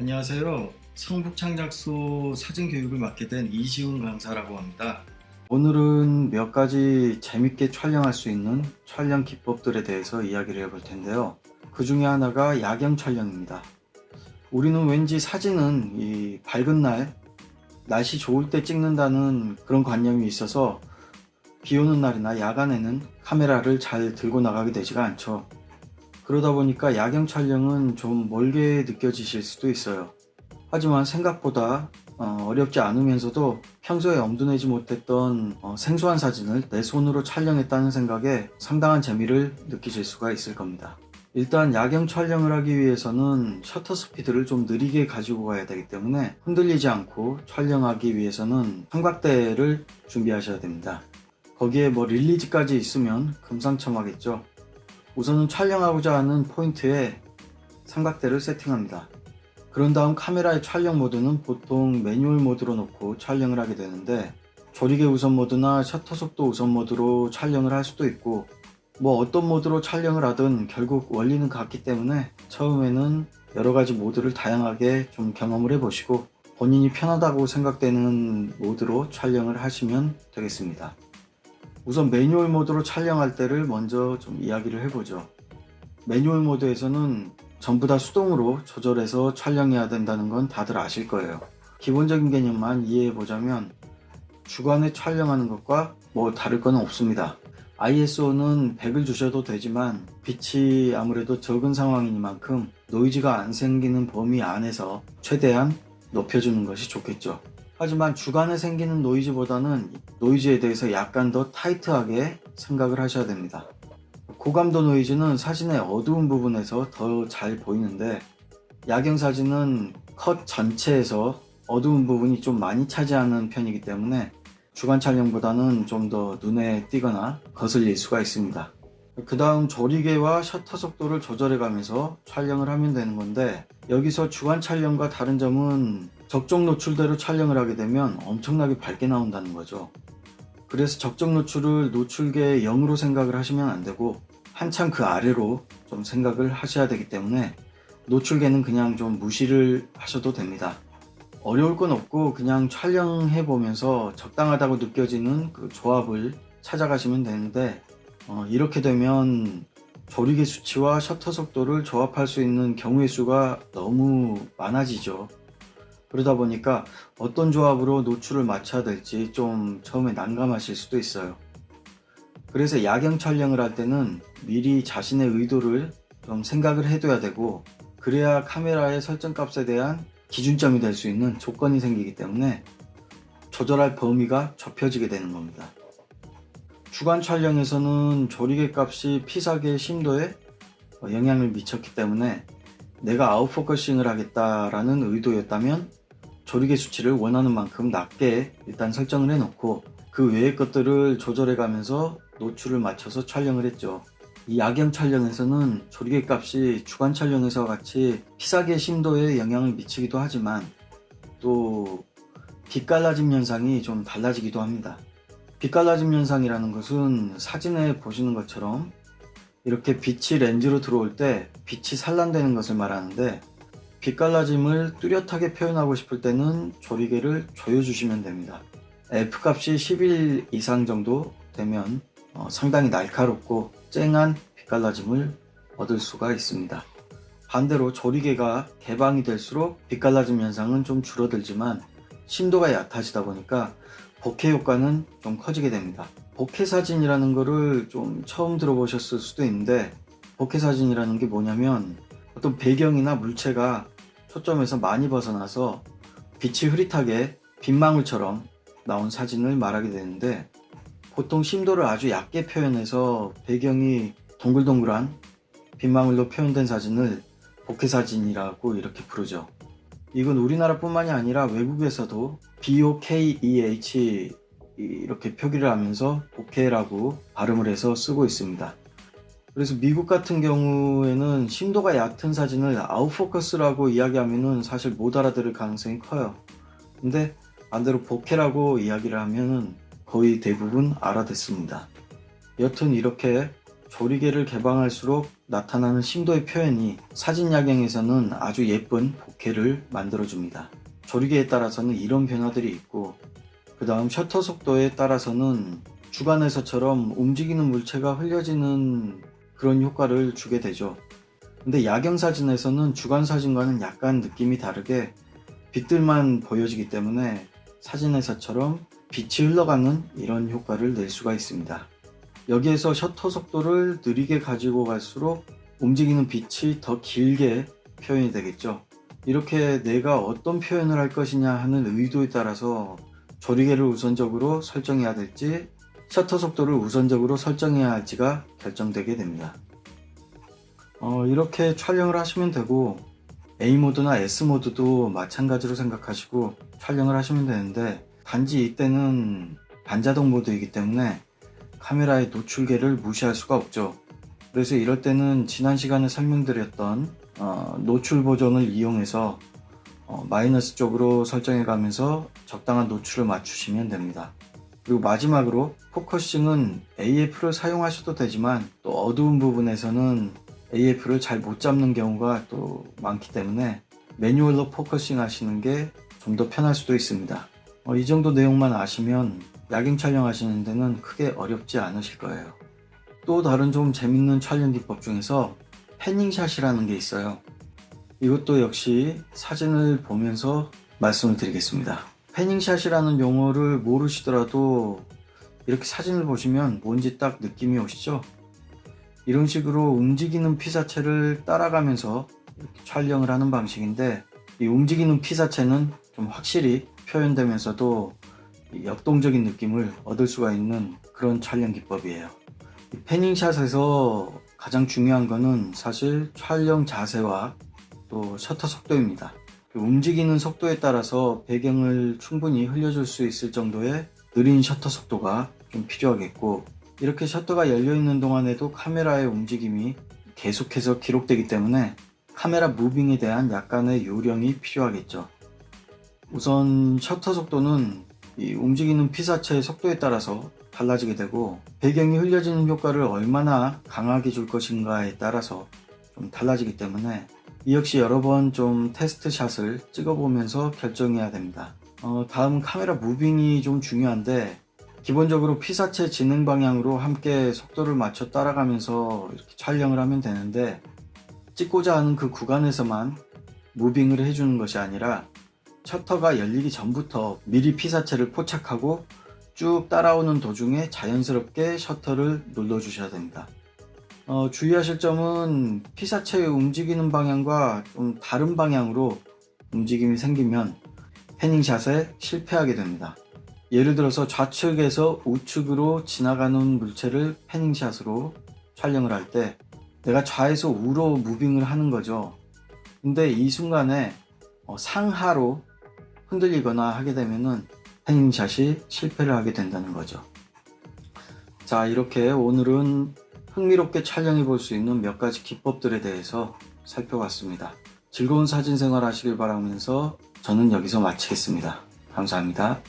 안녕하세요. 성북창작소 사진교육을 맡게 된 이지훈 강사라고 합니다. 오늘은 몇 가지 재밌게 촬영할 수 있는 촬영 기법들에 대해서 이야기를 해볼 텐데요. 그 중에 하나가 야경 촬영입니다. 우리는 왠지 사진은 이 밝은 날, 날씨 좋을 때 찍는다는 그런 관념이 있어서 비 오는 날이나 야간에는 카메라를 잘 들고 나가게 되지가 않죠. 그러다 보니까 야경 촬영은 좀 멀게 느껴지실 수도 있어요. 하지만 생각보다 어렵지 않으면서도 평소에 엄두내지 못했던 생소한 사진을 내 손으로 촬영했다는 생각에 상당한 재미를 느끼실 수가 있을 겁니다. 일단 야경 촬영을 하기 위해서는 셔터 스피드를 좀 느리게 가지고 가야 되기 때문에 흔들리지 않고 촬영하기 위해서는 삼각대를 준비하셔야 됩니다. 거기에 릴리즈까지 있으면 금상첨화겠죠. 우선은 촬영하고자 하는 포인트에 삼각대를 세팅합니다. 그런 다음 카메라의 촬영 모드는 보통 매뉴얼 모드로 놓고 촬영을 하게 되는데, 조리개 우선 모드나 셔터 속도 우선 모드로 촬영을 할 수도 있고, 어떤 모드로 촬영을 하든 결국 원리는 같기 때문에 처음에는 여러 가지 모드를 다양하게 좀 경험을 해보시고 본인이 편하다고 생각되는 모드로 촬영을 하시면 되겠습니다. 우선 매뉴얼 모드로 촬영할 때를 먼저 좀 이야기를 해보죠. 매뉴얼 모드에서는 전부 다 수동으로 조절해서 촬영해야 된다는 건 다들 아실 거예요. 기본적인 개념만 이해해보자면 주간에 촬영하는 것과 다를 건 없습니다. ISO는 100을 주셔도 되지만 빛이 아무래도 적은 상황이니만큼 노이즈가 안 생기는 범위 안에서 최대한 높여주는 것이 좋겠죠. 하지만 주간에 생기는 노이즈보다는 노이즈에 대해서 약간 더 타이트하게 생각을 하셔야 됩니다. 고감도 노이즈는 사진의 어두운 부분에서 더 잘 보이는데, 야경 사진은 컷 전체에서 어두운 부분이 좀 많이 차지하는 편이기 때문에 주간 촬영보다는 좀 더 눈에 띄거나 거슬릴 수가 있습니다. 그 다음 조리개와 셔터 속도를 조절해 가면서 촬영을 하면 되는 건데, 여기서 주간 촬영과 다른 점은 적정 노출대로 촬영을 하게 되면 엄청나게 밝게 나온다는 거죠. 그래서 적정 노출을 노출계 0으로 생각을 하시면 안 되고 한참 그 아래로 좀 생각을 하셔야 되기 때문에 노출계는 그냥 좀 무시를 하셔도 됩니다. 어려울 건 없고 그냥 촬영해 보면서 적당하다고 느껴지는 그 조합을 찾아가시면 되는데, 이렇게 되면 조리개 수치와 셔터 속도를 조합할 수 있는 경우의 수가 너무 많아지죠. 그러다 보니까 어떤 조합으로 노출을 맞춰야 될지 좀 처음에 난감하실 수도 있어요. 그래서 야경 촬영을 할 때는 미리 자신의 의도를 좀 생각을 해둬야 되고, 그래야 카메라의 설정값에 대한 기준점이 될 수 있는 조건이 생기기 때문에 조절할 범위가 좁혀지게 되는 겁니다. 주간 촬영에서는 조리개 값이 피사계의 심도에 영향을 미쳤기 때문에 내가 아웃포커싱을 하겠다라는 의도였다면 조리개 수치를 원하는 만큼 낮게 일단 설정을 해놓고 그 외의 것들을 조절해 가면서 노출을 맞춰서 촬영을 했죠. 이 야경 촬영에서는 조리개 값이 주간 촬영에서 같이 피사계 심도에 영향을 미치기도 하지만 또 빛 갈라짐 현상이 좀 달라지기도 합니다. 빛 갈라짐 현상이라는 것은 사진에 보시는 것처럼 이렇게 빛이 렌즈로 들어올 때 빛이 산란되는 것을 말하는데, 빛 갈라짐을 뚜렷하게 표현하고 싶을 때는 조리개를 조여주시면 됩니다. F값이 11 이상 정도 되면 상당히 날카롭고 쨍한 빛 갈라짐을 얻을 수가 있습니다. 반대로 조리개가 개방이 될수록 빛 갈라짐 현상은 좀 줄어들지만 심도가 얕아지다 보니까 보케 효과는 좀 커지게 됩니다. 보케 사진이라는 거를 좀 처음 들어보셨을 수도 있는데, 보케 사진이라는 게 뭐냐면 어떤 배경이나 물체가 초점에서 많이 벗어나서 빛이 흐릿하게 빗망울처럼 나온 사진을 말하게 되는데, 보통 심도를 아주 얕게 표현해서 배경이 동글동글한 빗망울로 표현된 사진을 보케 사진이라고 이렇게 부르죠. 이건 우리나라뿐만이 아니라 외국에서도 BOKEH 이렇게 표기를 하면서 보케라고 발음을 해서 쓰고 있습니다. 그래서 미국 같은 경우에는 심도가 얕은 사진을 아웃포커스라고 이야기하면은 사실 못 알아들을 가능성이 커요. 근데 반대로 보케라고 이야기를 하면은 거의 대부분 알아듣습니다. 여튼 이렇게 조리개를 개방할수록 나타나는 심도의 표현이 사진 야경에서는 아주 예쁜 보케를 만들어줍니다. 조리개에 따라서는 이런 변화들이 있고, 그 다음 셔터 속도에 따라서는 주간에서처럼 움직이는 물체가 흘려지는 그런 효과를 주게 되죠. 근데 야경 사진에서는 주간 사진과는 약간 느낌이 다르게 빛들만 보여지기 때문에 사진에서처럼 빛이 흘러가는 이런 효과를 낼 수가 있습니다. 여기에서 셔터 속도를 느리게 가지고 갈수록 움직이는 빛이 더 길게 표현이 되겠죠. 이렇게 내가 어떤 표현을 할 것이냐 하는 의도에 따라서 조리개를 우선적으로 설정해야 될지 셔터 속도를 우선적으로 설정해야 할지가 결정되게 됩니다. 이렇게 촬영을 하시면 되고, A모드나 S모드도 마찬가지로 생각하시고 촬영을 하시면 되는데, 단지 이때는 반자동 모드이기 때문에 카메라의 노출계를 무시할 수가 없죠. 그래서 이럴 때는 지난 시간에 설명드렸던 노출 보정을 이용해서 마이너스 쪽으로 설정해 가면서 적당한 노출을 맞추시면 됩니다. 그리고 마지막으로 포커싱은 AF를 사용하셔도 되지만 또 어두운 부분에서는 AF를 잘 못 잡는 경우가 또 많기 때문에 매뉴얼로 포커싱 하시는 게 좀 더 편할 수도 있습니다. 이 정도 내용만 아시면 야경 촬영하시는 데는 크게 어렵지 않으실 거예요. 또 다른 좀 재밌는 촬영 기법 중에서 패닝샷이라는 게 있어요. 이것도 역시 사진을 보면서 말씀을 드리겠습니다. 패닝샷이라는 용어를 모르시더라도 이렇게 사진을 보시면 뭔지 딱 느낌이 오시죠? 이런 식으로 움직이는 피사체를 따라가면서 이렇게 촬영을 하는 방식인데, 이 움직이는 피사체는 좀 확실히 표현되면서도 역동적인 느낌을 얻을 수가 있는 그런 촬영 기법이에요. 이 패닝샷에서 가장 중요한 거는 사실 촬영 자세와 또 셔터 속도입니다. 움직이는 속도에 따라서 배경을 충분히 흘려줄 수 있을 정도의 느린 셔터 속도가 좀 필요하겠고, 이렇게 셔터가 열려있는 동안에도 카메라의 움직임이 계속해서 기록되기 때문에 카메라 무빙에 대한 약간의 요령이 필요하겠죠. 우선 셔터 속도는 이 움직이는 피사체의 속도에 따라서 달라지게 되고, 배경이 흘려지는 효과를 얼마나 강하게 줄 것인가에 따라서 좀 달라지기 때문에 이 역시 여러 번 좀 테스트 샷을 찍어보면서 결정해야 됩니다. 다음은 카메라 무빙이 좀 중요한데, 기본적으로 피사체 진행 방향으로 함께 속도를 맞춰 따라가면서 이렇게 촬영을 하면 되는데, 찍고자 하는 그 구간에서만 무빙을 해주는 것이 아니라 셔터가 열리기 전부터 미리 피사체를 포착하고 쭉 따라오는 도중에 자연스럽게 셔터를 눌러주셔야 됩니다. 주의하실 점은 피사체의 움직이는 방향과 좀 다른 방향으로 움직임이 생기면 패닝샷에 실패하게 됩니다. 예를 들어서 좌측에서 우측으로 지나가는 물체를 패닝샷으로 촬영을 할 때 내가 좌에서 우로 무빙을 하는 거죠. 근데 이 순간에 상하로 흔들리거나 하게 되면은 패닝샷이 실패를 하게 된다는 거죠. 자, 이렇게 오늘은 흥미롭게 촬영해 볼 수 있는 몇 가지 기법들에 대해서 살펴봤습니다. 즐거운 사진 생활 하시길 바라면서 저는 여기서 마치겠습니다. 감사합니다.